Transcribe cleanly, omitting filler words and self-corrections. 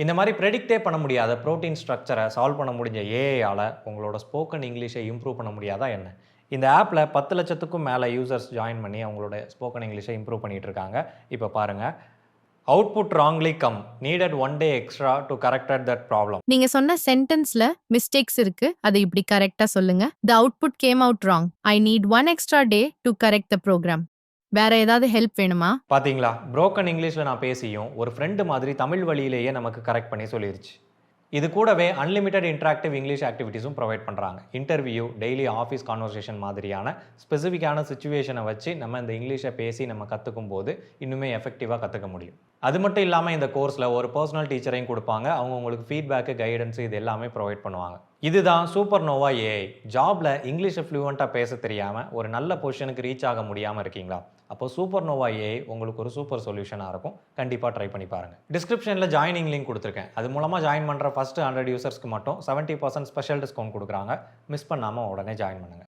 இந்த மாதிரி ப்ரெடிக்ட்டே பண்ண முடியாத புரோட்டீன் ஸ்ட்ரக்சரை சால்வ் பண்ண முடிஞ்ச ஏஐயால உங்களோட ஸ்போக்கன் இங்கிலீஷை இம்ப்ரூவ் பண்ண முடியாதா என்ன? இந்த ஆப்பில் 10,00,000க்கும் மேலே யூசர்ஸ் ஜாயின் பண்ணி அவங்களோட ஸ்போக்கன் இங்கிலீஷை இம்ப்ரூவ் பண்ணிட்டு இருக்காங்க. இப்போ பாருங்க, output wrongly come needed 1 day extra to corrected that problem. நீங்க சொன்ன சென்டென்ஸ்ல மிஸ்டேக்ஸ் இருக்கு. அதை இப்படி கரெக்டா சொல்லுங்க. The output came out wrong. I need one extra day to correct the program. வேற ஏதாவது ஹெல்ப் வேணுமா? பார்த்தீங்களா, புரோக்கன் இங்கிலீஷில் நான் பேசியும் ஒரு ஃப்ரெண்டு மாதிரி தமிழ் வழியிலேயே நமக்கு கரெக்ட் பண்ணி சொல்லிருச்சு. இது கூடவே அன்லிமிட்டட் இன்ட்ராக்டிவ் இங்கிலீஷ் ஆக்டிவிட்டீஸும் ப்ரொவைட் பண்ணுறாங்க. இன்டர்வியூ, டெய்லி ஆஃபீஸ் கான்வர்சேஷன் மாதிரியான ஸ்பெசிஃபிக்கான சுச்சுவேஷனை வச்சு நம்ம இந்த இங்கிலீஷை பேசி நம்ம கற்றுக்கும் போது இன்னுமே எஃபெக்டிவாக கற்றுக்க முடியும். அது மட்டும் இல்லாமல் இந்த கோர்ஸில் ஒரு பர்சனல் டீச்சரையும் கொடுப்பாங்க. அவங்க உங்களுக்கு ஃபீட்பேக்கு, கைடன்ஸு இது எல்லாமே ப்ரொவைட் பண்ணுவாங்க. இதுதான் சூப்பர் நோவா ஏஐ. ஜாபில் இங்கிலீஷை ஃப்ளூவெண்ட்டாக பேச தெரியாமல் ஒரு நல்ல பொசிஷனுக்கு ரீச் ஆக முடியாமல் இருக்கீங்களா? அப்போ சூப்பர் நோவா ஏஐ உங்களுக்கு ஒரு சூப்பர் சொல்யூஷனாக இருக்கும். கண்டிப்பாக ட்ரை பண்ணி பாருங்கள். டிஸ்கிரிப்ஷனில் ஜாயினிங் லிங்க் கொடுத்துருக்கேன். அது மூலமாக ஜாயின் பண்ணுற ஃபஸ்ட்டு 100 யூசர்ஸ்க்கு மட்டும் 70% ஸ்பெஷல் டிஸ்கவுண்ட் கொடுக்குறாங்க. மிஸ் பண்ணாமல் உடனே ஜாயின் பண்ணுங்கள்.